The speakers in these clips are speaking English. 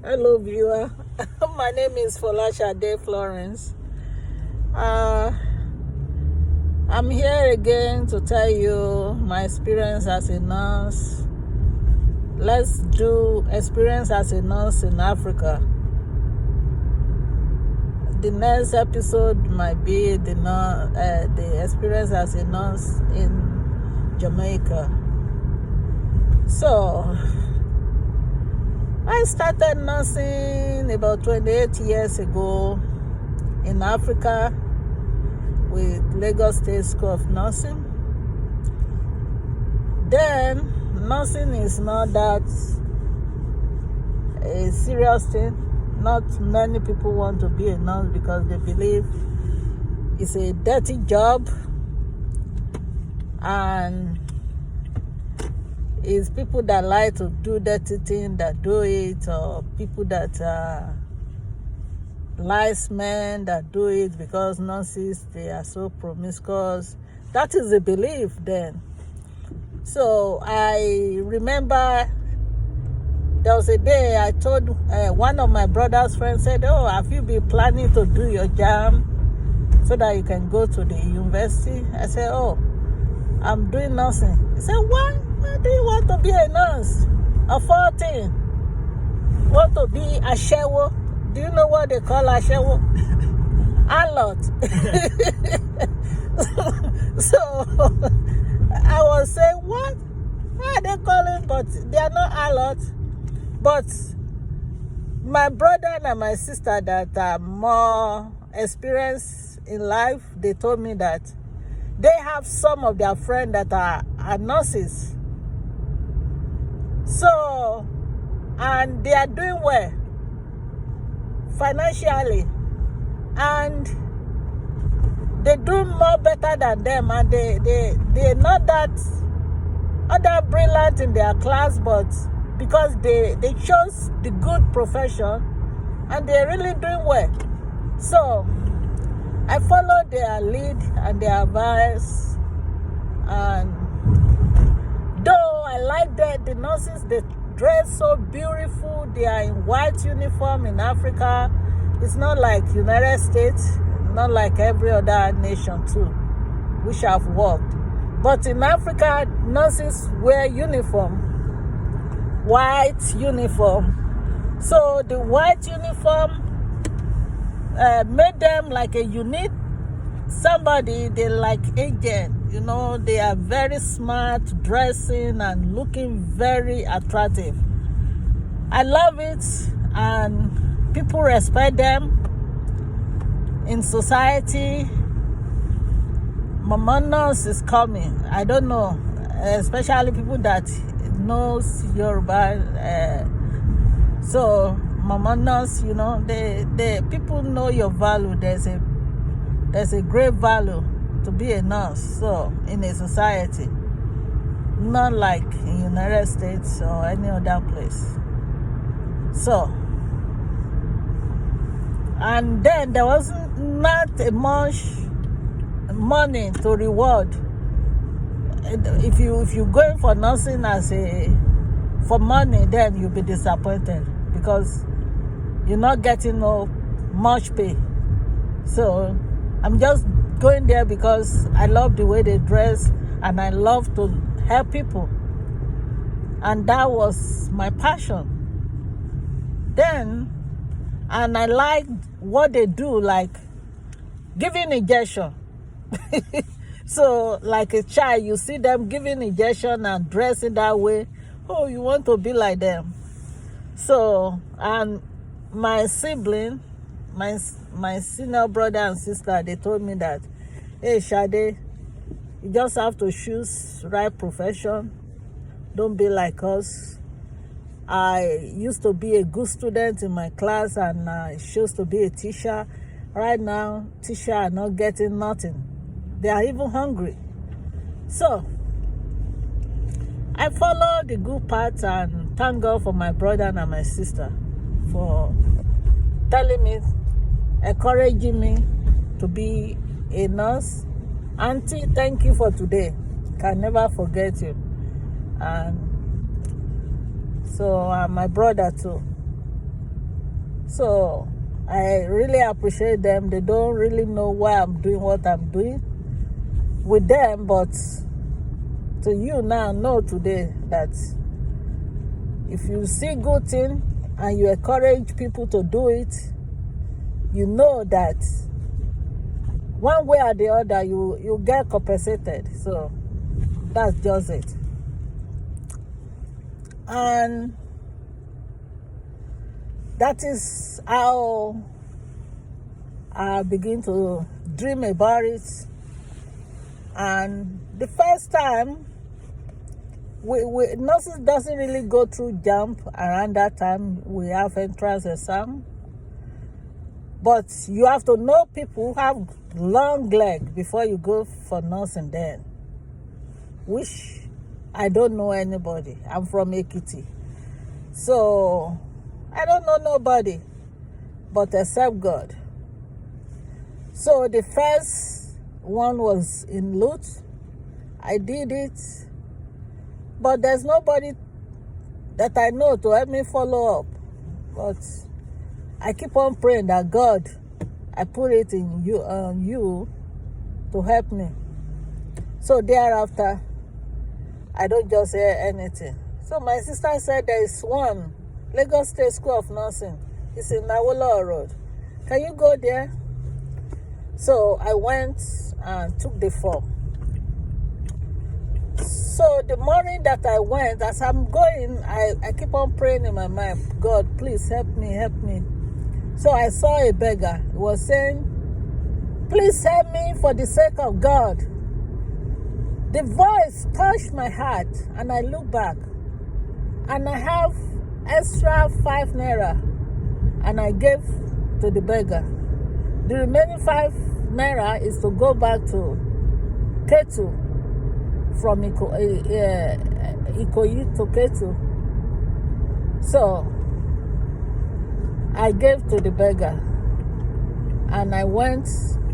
Hello, viewer. My name is Folashade Florence. I'm here again to tell you my experience as a nurse. Let's do experience as a nurse in Africa. The next episode might be the experience as a nurse in Jamaica. So, I started nursing about 28 years ago in Africa with Lagos State School of Nursing. Then, nursing is not that a serious thing. Not many people want to be a nurse because they believe it's a dirty job and it's people that like to do dirty things that do it, or people that are lice men that do it because nurses, they are so promiscuous. That is the belief then. So I remember there was a day I told one of my brother's friends, said, "Oh, have you been planning to do your JAMB so that you can go to the university?" I said, "Oh, I'm doing nursing." He said, "Why do you want to be a nurse? Of all things, want to be a shewo? Do you know what they call a shewo? A lot." So I was saying, what? Why are they calling? But they are not a lot. But my brother and my sister that are more experienced in life, they told me that they have some of their friends that are nurses. So, and they are doing well financially, and they do more better than them, and they're not that other brilliant in their class, but because they chose the good profession and they're really doing well. So I followed their lead and their advice, and though I like that the nurses, they dress so beautiful, they are in white uniform in Africa. It's not like United States, not like every other nation too, which I've worked. But in Africa, nurses wear uniform, white uniform. So the white uniform made them like a unique somebody. They like agent, they are very smart, dressing and looking very attractive. I love it, and people respect them in society. Mama nurse is coming. I don't know, especially people that knows Yoruba. So mama nurse, they people know your value. There's a great value to be a nurse. So in a society, not like in United States or any other place. So, and then there was not much money to reward. If you going for nursing for money, then you'll be disappointed because you're not getting no much pay. So I'm just going there because I love the way they dress and I love to help people, and that was my passion then. And I like what they do, like giving injection. So like a child, you see them giving injection and dressing that way. Oh, you want to be like them. So, and my sibling, my senior brother and sister, they told me that, hey Shade, you just have to choose right profession. Don't be like us. I used to be a good student in my class, and I chose to be a teacher. Right now, teachers are not getting nothing. They are even hungry. So I followed the good path, and thank God for my brother and my sister for telling me, encouraging me to be a nurse. Auntie, thank you for today. Can never forget you. And so my brother too. So I really appreciate them. They don't really know why I'm doing what I'm doing with them, but to you now know today that if you see good thing and you encourage people to do it, you know that one way or the other you get compensated. So that's just it. And that is how I begin to dream about it. And the first time, nurses doesn't really go through jump around that time. We have entrance exam. But you have to know people who have long leg before you go for nursing then. Which I don't know anybody. I'm from Ekiti. So I don't know nobody but except God. So the first one was in Lut. I did it. But there's nobody that I know to help me follow up. But I keep on praying that God, I put it in you to help me. So thereafter, I don't just hear anything. So my sister said there is one, Lagos State School of Nursing. It's in Awolowo Road. Can you go there? So I went and took the form. So the morning that I went, as I'm going, I keep on praying in my mind, God, please help me, help me. So I saw a beggar. He was saying, please help me for the sake of God. The voice touched my heart, and I look back, and I have extra 5 naira, and I gave to the beggar. The remaining 5 naira is to go back to Ketu, from Ikoyi to Ketu. So I gave to the beggar, and I went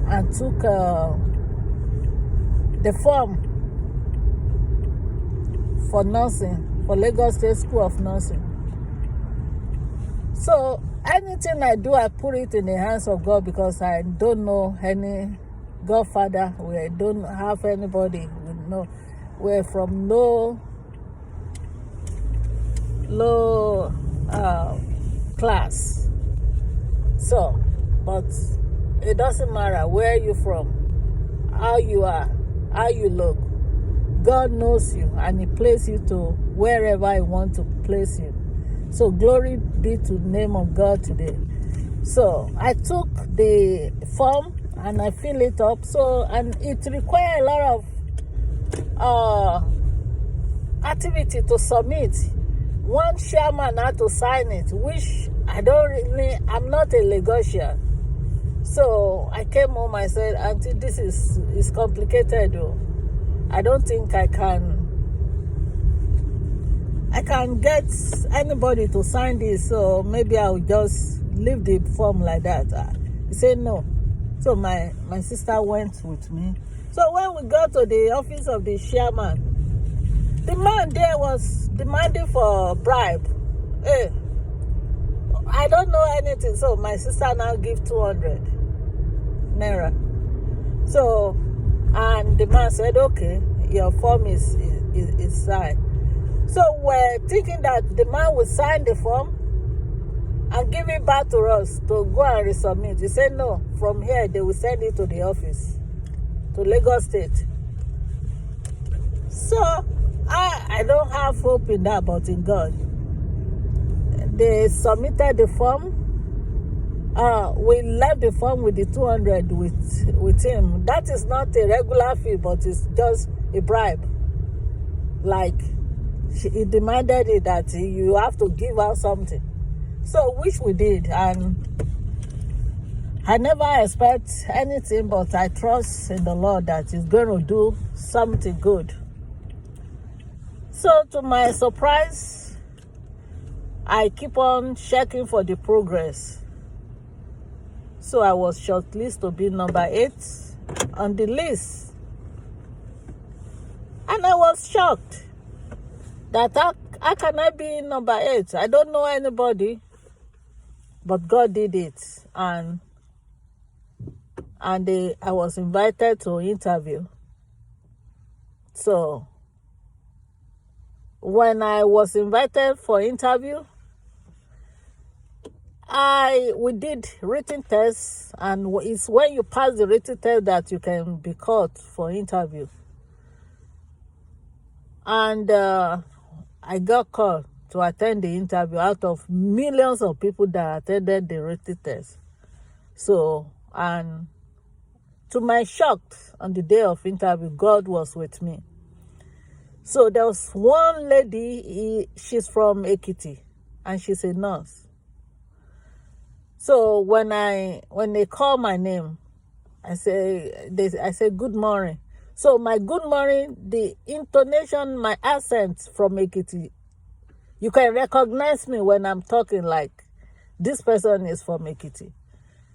and took the form for nursing, for Lagos State School of Nursing. So anything I do, I put it in the hands of God, because I don't know any godfather. We don't have anybody. We're from low class. So, but it doesn't matter where you're from, how you are, how you look. God knows you, and He places you to wherever He wants to place you. So glory be to the name of God today. So I took the form and I fill it up. So, and it requires a lot of activity to submit. One chairman had to sign it, which I'm not a Lagosian. So I came home, I said, Auntie, this is complicated though. I don't think I can get anybody to sign this, so maybe I'll just leave the form like that. He said no. So my sister went with me. So when we got to the office of the chairman, the man there was demanding for bribe. Hey, I don't know anything, so my sister now give 200 naira. So, and the man said, okay, your form is signed. So we're thinking that the man would sign the form and give it back to us to go and resubmit. He said no, from here they will send it to the office, to Lagos State. So I don't have hope in that, but in God. They submitted the form. We left the form with the 200 with him. That is not a regular fee, but it's just a bribe. Like, he demanded it that you have to give out something. So, which we did. And I never expect anything, but I trust in the Lord that He's going to do something good. So, to my surprise, I keep on checking for the progress. So I was shortlisted to be number 8 on the list. And I was shocked that how can I be number 8? I don't know anybody but God did it, and I was invited to interview. So when I was invited for interview, we did written tests, and it's when you pass the written test that you can be called for interview. And I got called to attend the interview out of millions of people that attended the written test. So, and to my shock, on the day of interview, God was with me. So there was one lady, she's from Ekiti, and she's a nurse. So when they call my name, I say good morning. So my good morning, the intonation, my accent from Ekiti, you can recognize me when I'm talking like this person is from Ekiti.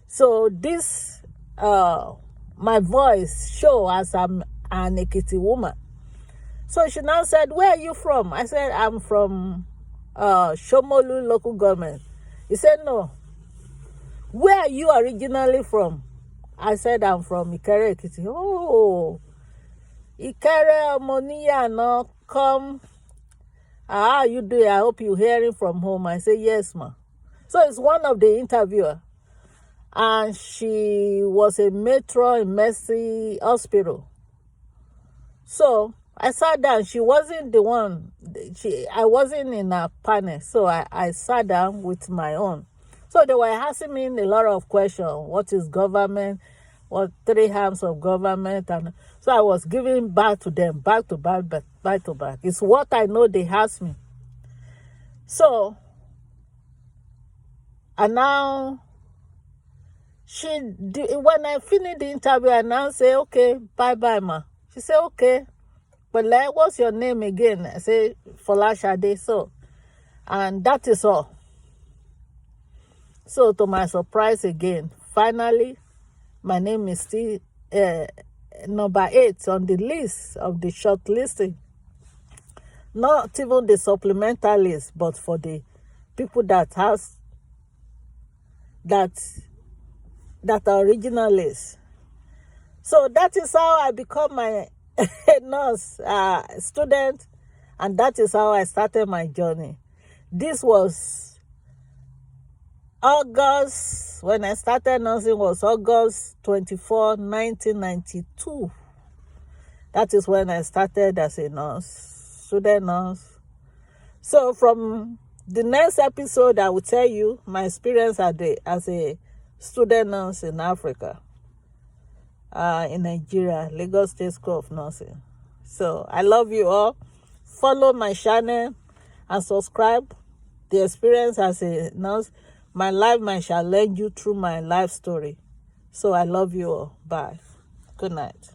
So this my voice show as I'm an Ekiti woman. So she now said, "Where are you from?" I said, "I'm from Shomolu local government." He said, "No. Where are you originally from?" I said, "I'm from Ikere Ekiti." "Oh, Ikere Moniya no come. How are you doing? I hope you're hearing from home." I said, "Yes, ma." So it's one of the interviewer, and she was a matron in Mercy Hospital. So I sat down. She wasn't the one. I wasn't in a panel, so I sat down with my own. So they were asking me a lot of questions. What is government? What 3 arms of government? And so I was giving back to them, back to back. It's what I know they asked me. So, and now, when I finished the interview, I now say, "Okay, bye-bye, ma." She said, "Okay. But like, what's your name again?" I say, "Folashade." So, and that is all. So to my surprise again, finally, my name is still number 8 on the list of the shortlisting. Not even the supplemental list, but for the people that are original list. So that is how I become my nurse student, and that is how I started my journey. This was August, when I started nursing was August 24, 1992. That is when I started as a nurse, student nurse. So from the next episode, I will tell you my experience as a student nurse in Africa, in Nigeria, Lagos State School of Nursing. So I love you all. Follow my channel and subscribe. The experience as a nurse, my life shall lead you through my life story. So I love you all. Bye. Good night.